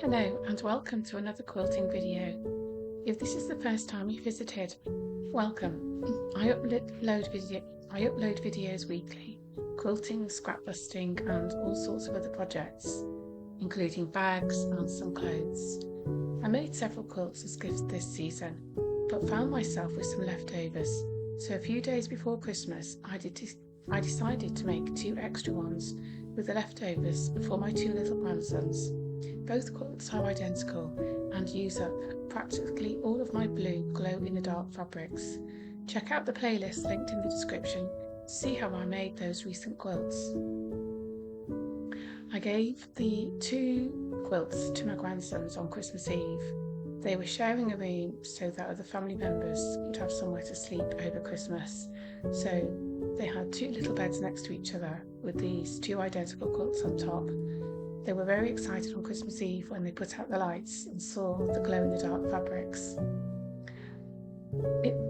Hello and welcome to another quilting video. If this is the first time you visited, welcome. I upload videos weekly, quilting, scrap busting and all sorts of other projects, including bags and some clothes. I made several quilts as gifts this season, but found myself with some leftovers, so a few days before Christmas I decided to make 2 extra ones with the leftovers for my 2 little grandsons. Both quilts are identical and use up practically all of my blue glow-in-the-dark fabrics. Check out the playlist linked in the description to see how I made those recent quilts. I gave the 2 quilts to my grandsons on Christmas Eve. They were sharing a room so that other family members would have somewhere to sleep over Christmas. So they had 2 little beds next to each other with these 2 identical quilts on top. They were very excited on Christmas Eve when they put out the lights and saw the glow-in-the-dark fabrics.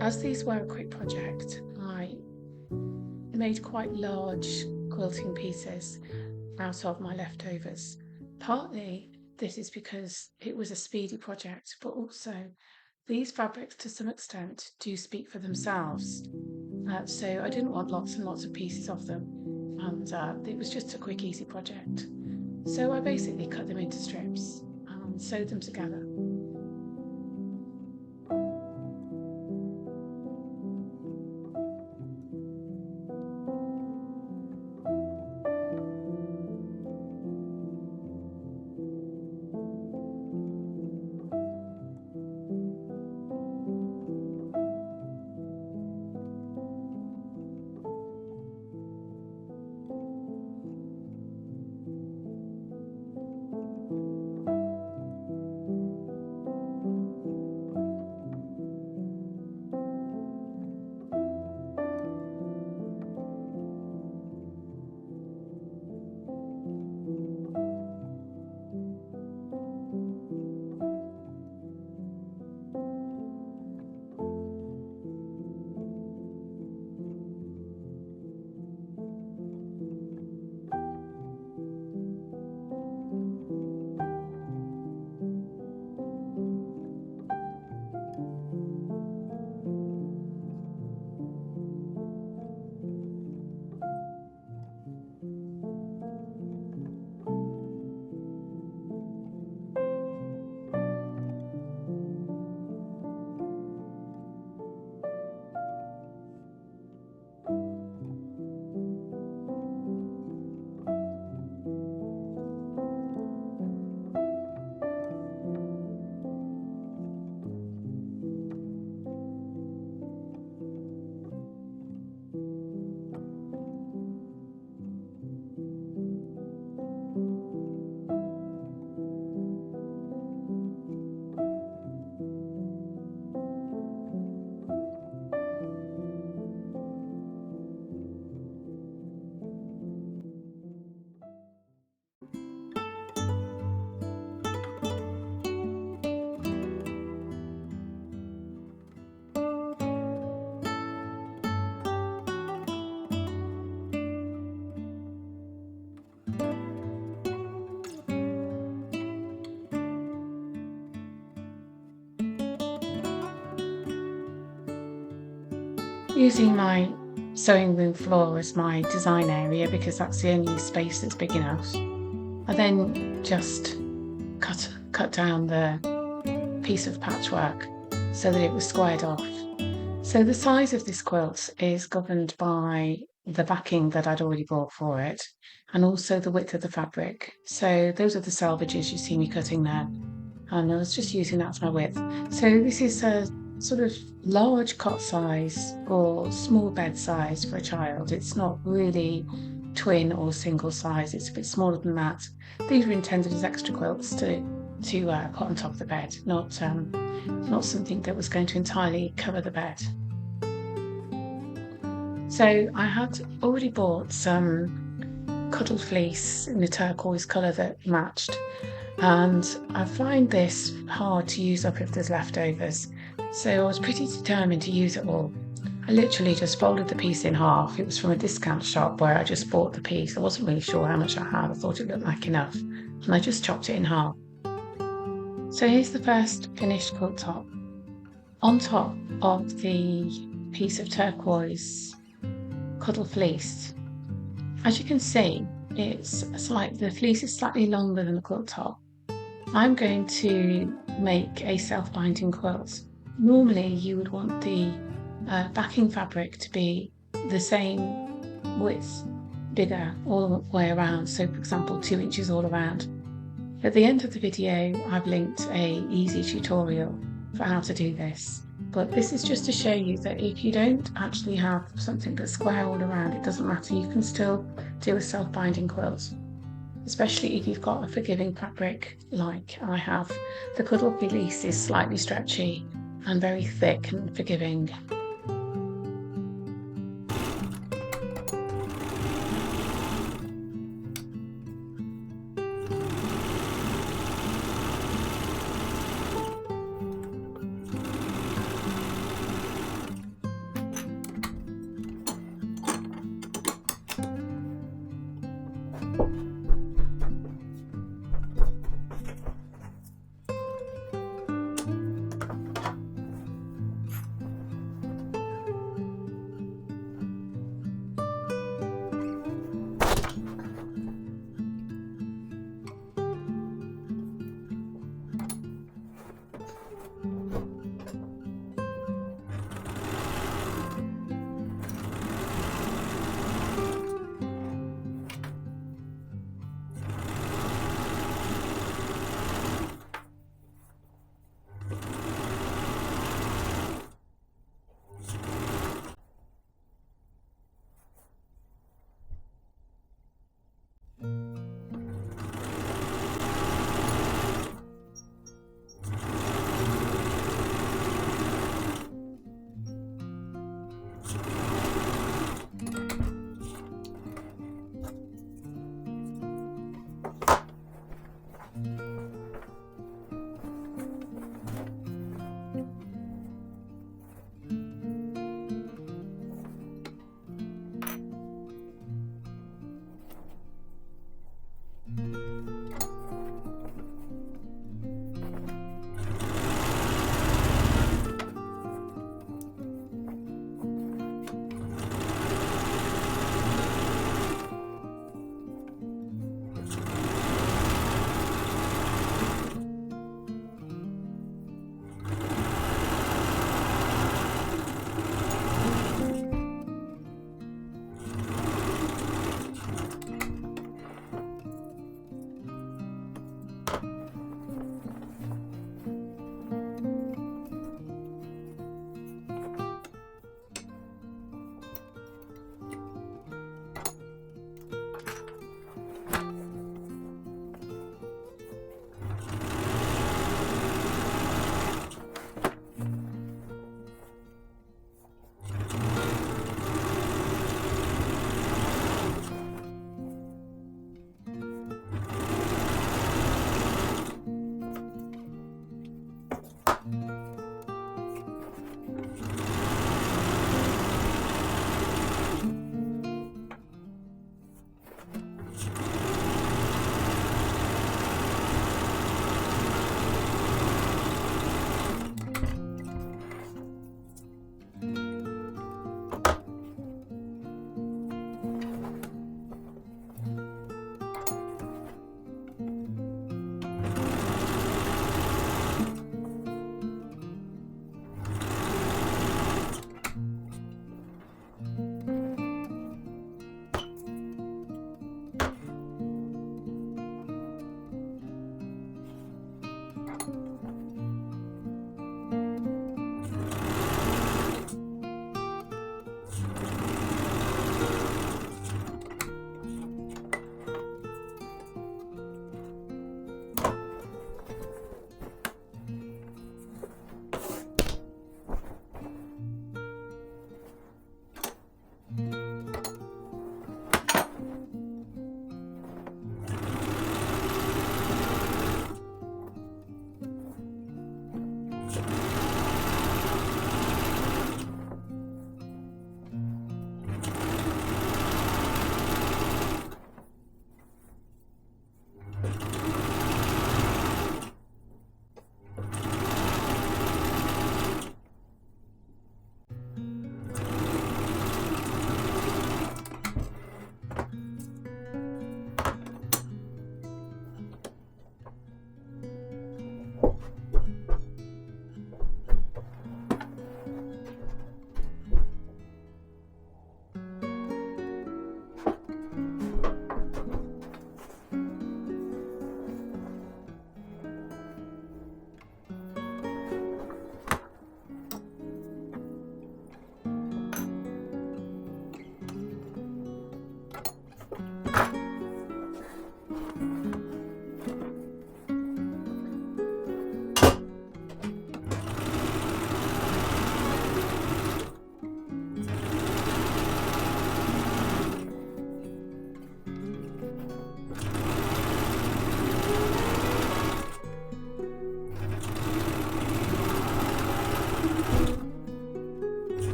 As these were a quick project, I made quite large quilting pieces out of my leftovers. Partly this is because it was a speedy project, but also these fabrics to some extent do speak for themselves. So I didn't want lots and lots of pieces of them, and it was just a quick, easy project. So I basically cut them into strips and sewed them together. Using my sewing room floor as my design area because that's the only space that's big enough, I then just cut down the piece of patchwork so that it was squared off. So the size of this quilt is governed by the backing that I'd already bought for it and also the width of the fabric. So those are the selvages you see me cutting there, and I was just using that as my width. So this is a sort of large cot size or small bed size for a child. It's not really twin or single size, it's a bit smaller than that. These were intended as extra quilts to put on top of the bed, not something that was going to entirely cover the bed. So I had already bought some Cuddle fleece in a turquoise colour that matched, and I find this hard to use up if there's leftovers, so I was pretty determined to use it all. I literally just folded the piece in half. It was from a discount shop where I just bought the piece. I wasn't really sure how much I had. I thought it looked like enough, and I just chopped it in half. So here's the first finished quilt top. On top of the piece of turquoise Cuddle fleece, as you can see, the fleece is slightly longer than the quilt top. I'm going to make a self-binding quilt. Normally you would want the backing fabric to be the same width, bigger all the way around, so for example 2 inches all around. At the end of the video I've linked a easy tutorial for how to do this, but this is just to show you that if you don't actually have something that's square all around, it doesn't matter, you can still do a self-binding quilt, especially if you've got a forgiving fabric like I have. The Cuddle fleece is slightly stretchy and very thick and forgiving.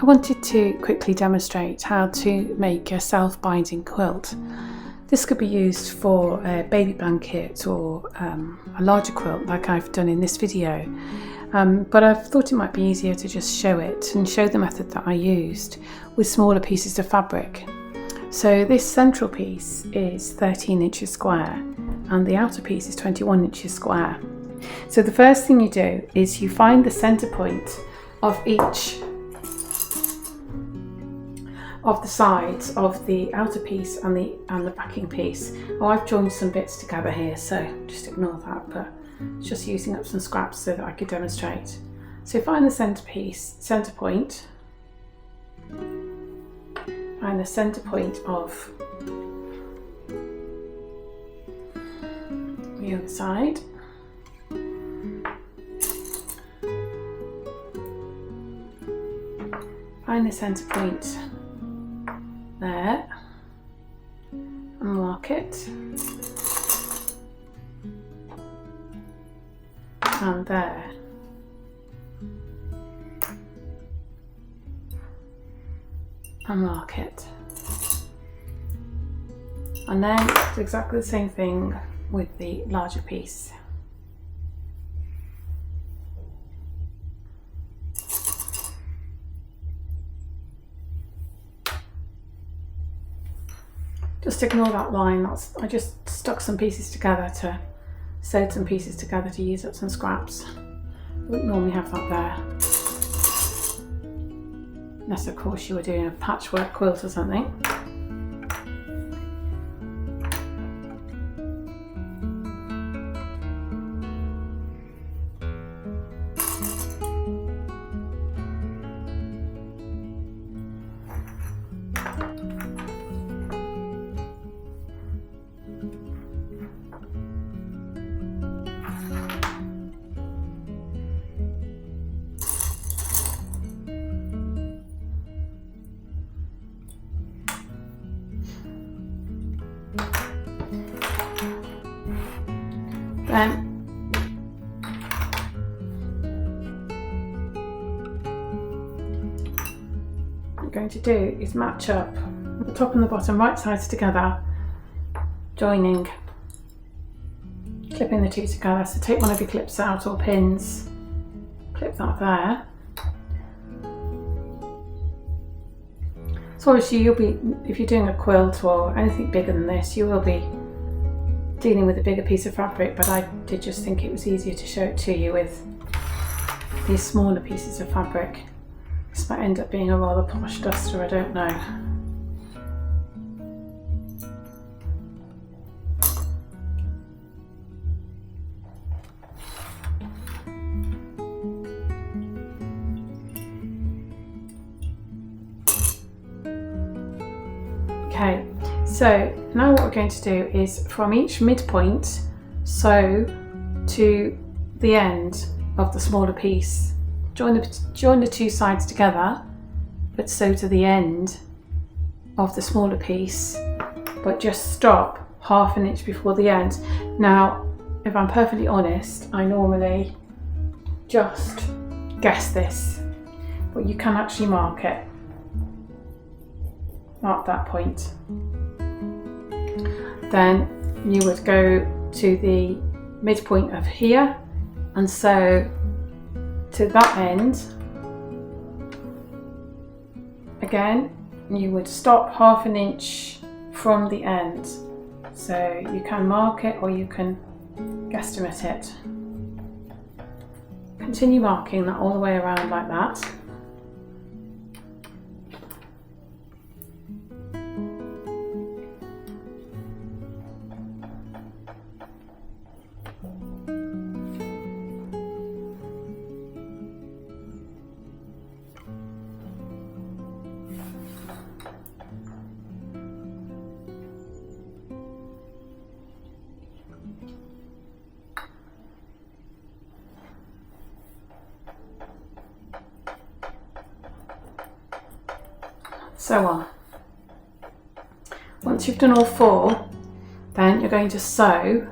I wanted to quickly demonstrate how to make a self-binding quilt. This could be used for a baby blanket or a larger quilt like I've done in this video, but I thought it might be easier to just show it and show the method that I used with smaller pieces of fabric. So this central piece is 13 inches square and the outer piece is 21 inches square. So the first thing you do is you find the center point of each of the sides of the outer piece and the backing piece. Oh, I've joined some bits together here, so just ignore that, but just using up some scraps so that I could demonstrate. So find the center point, find the center point of the other side. Find the center point there and mark it, and there, and mark it, and then do exactly the same thing with the larger piece. Just ignore that line, I just stuck some pieces together to sewed some pieces together to use up some scraps. I wouldn't normally have that there. Unless of course you were doing a patchwork quilt or something. Then what I'm going to do is match up the top and the bottom right sides together, joining, clipping the two together. So take one of your clips out or pins, clip that there. So obviously you'll be, if you're doing a quilt or anything bigger than this, you will be dealing with a bigger piece of fabric, but I did just think it was easier to show it to you with these smaller pieces of fabric. This might end up being a rather posh duster, I don't know. Okay, so now what we're going to do is from each midpoint sew to the end of the smaller piece. Join the two sides together, but sew to the end of the smaller piece, but just stop half an inch before the end. Now, if I'm perfectly honest, I normally just guess this, but you can actually mark it. Mark that point. Then you would go to the midpoint of here and sew to that end. Again, you would stop half an inch from the end. So you can mark it or you can guesstimate it. Continue marking that all the way around like that. So on. Once you've done all four, then you're going to sew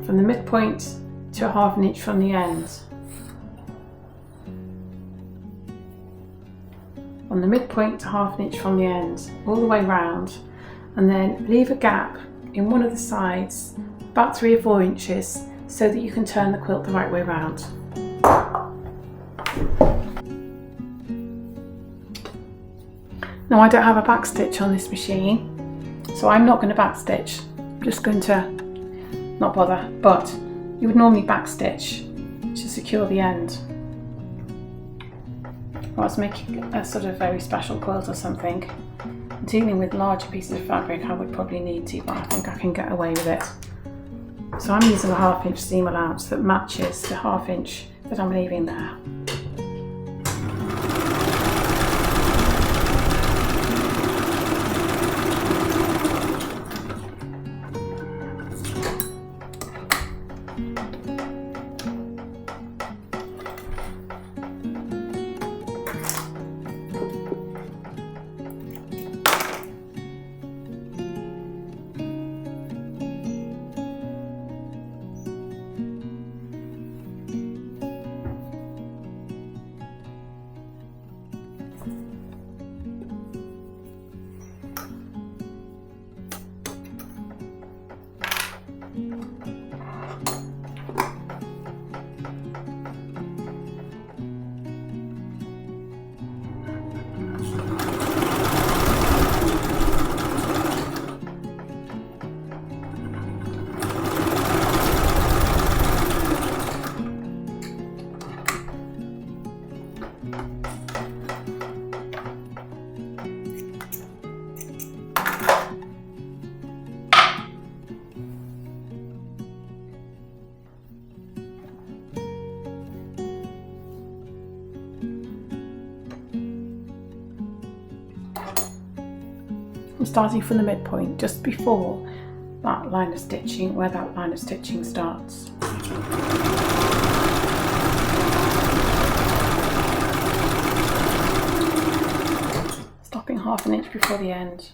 from the midpoint to a half an inch from the end. from the midpoint to 1/2 inch from the end, all the way round, and then leave a gap in one of the sides, about 3 or 4 inches, so that you can turn the quilt the right way round. Now I don't have a back stitch on this machine, so I'm not going to back stitch. I'm just going to not bother, but you would normally back stitch to secure the end. If I was making a sort of very special quilt or something, dealing with larger pieces of fabric, I would probably need to, but I think I can get away with it. So I'm using a 1/2 inch seam allowance that matches the 1/2 inch that I'm leaving there. I'm starting from the midpoint, just before that line of stitching, where that line of stitching starts. Stopping 1/2 inch before the end.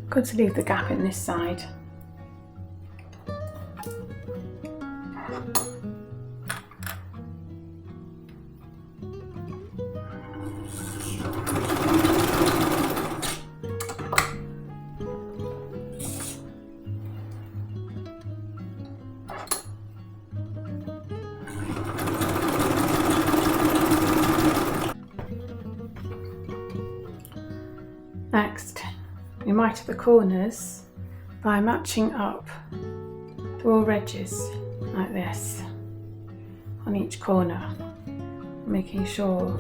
Good to leave the gap in this side. Next, we mite at the corners by matching up the raw edges like this on each corner, making sure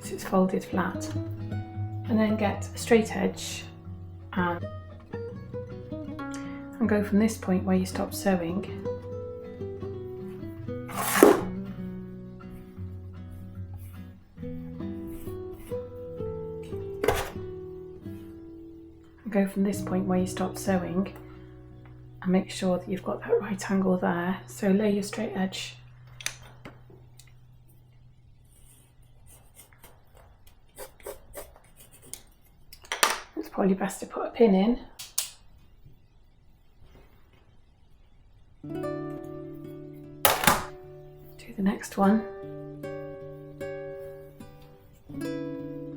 it's folded flat, and then get a straight edge and go from this point where you stop sewing go from this point where you stop sewing and make sure that you've got that right angle there. So lay your straight edge. It's probably best to put a pin in. Do the next one.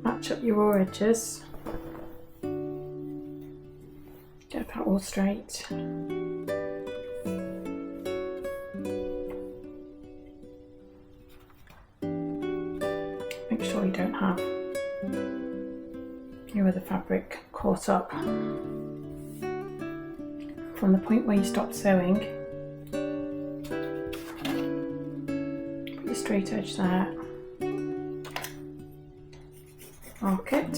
Match up your raw edges. Get that all straight. Make sure you don't have your other fabric caught up. From the point where you stop sewing, put your straight edge there, mark it,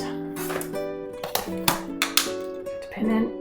put a pin in.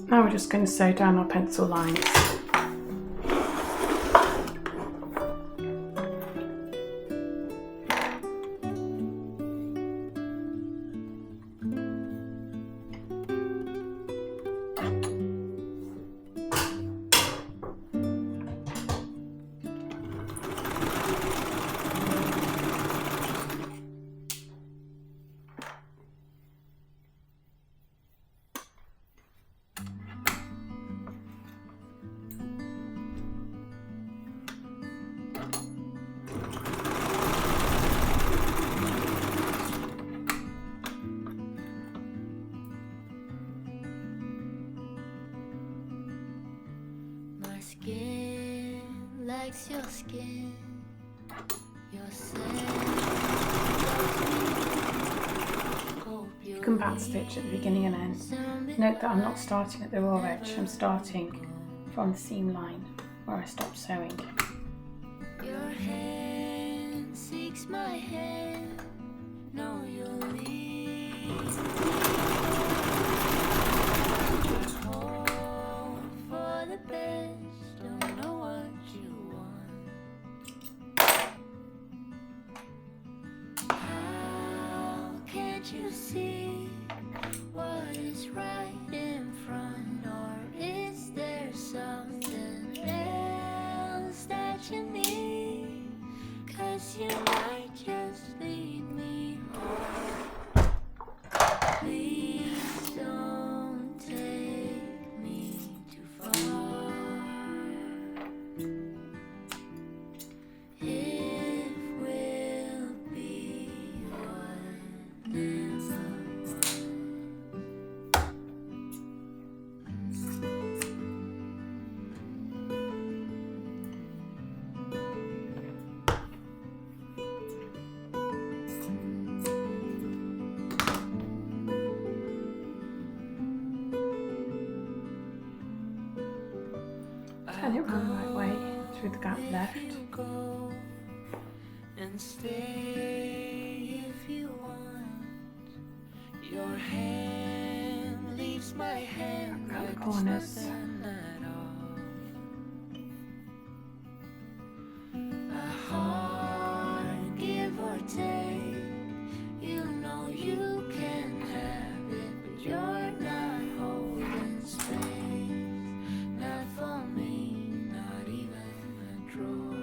Now we're just going to sew down our pencil lines. Skin likes your skin. You can back stitch at the beginning and end. Note that I'm not starting at the raw edge, I'm starting from the seam line where I stopped sewing. Your hand seeks my hand. No, you'll leave. Hope for the best. Don't know what you want. How can't you see what is right in front? Or is there something else that you need? 'Cause you might just lead me on. Please don't take me too far. If we'll be what never was. turn it around the right way through the gap left. Go and stay if you want. Your hand leaves my hand Around the like corners. it's nothing at all. A heart, give or take. You know you can have it, but you're not holding space. Not for me, not even a drawer.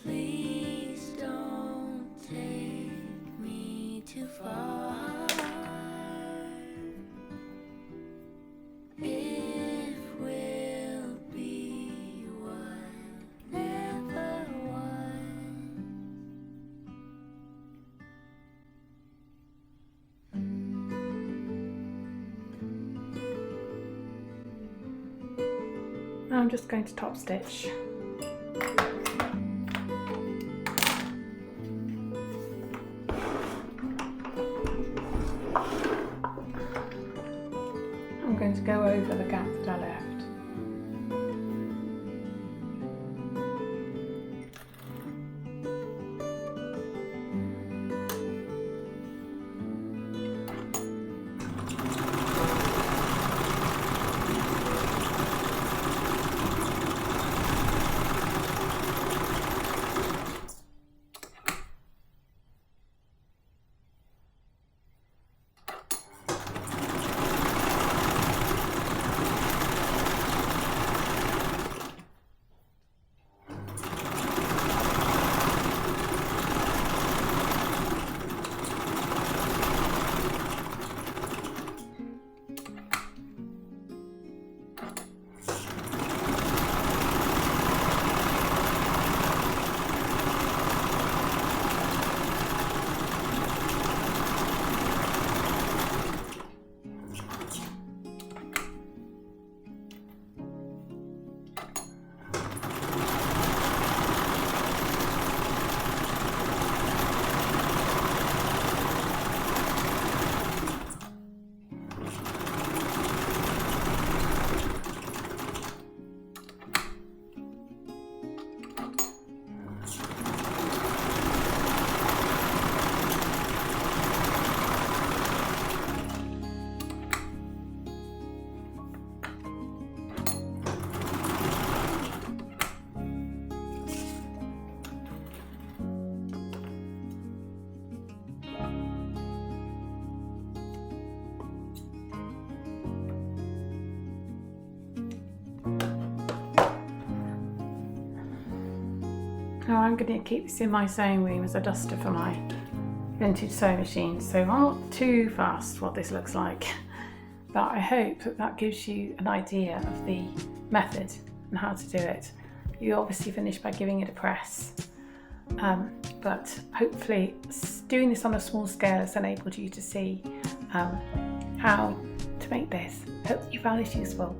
Please don't take me too far. If we'll be what never was. Now I'm just going to top stitch. I'm going to go over the gap that I left. Now I'm going to keep this in my sewing room as a duster for my vintage sewing machine, so I'm not too fast what this looks like, but I hope that that gives you an idea of the method and how to do it. You obviously finish by giving it a press, but hopefully doing this on a small scale has enabled you to see how to make this. Hope you found this useful.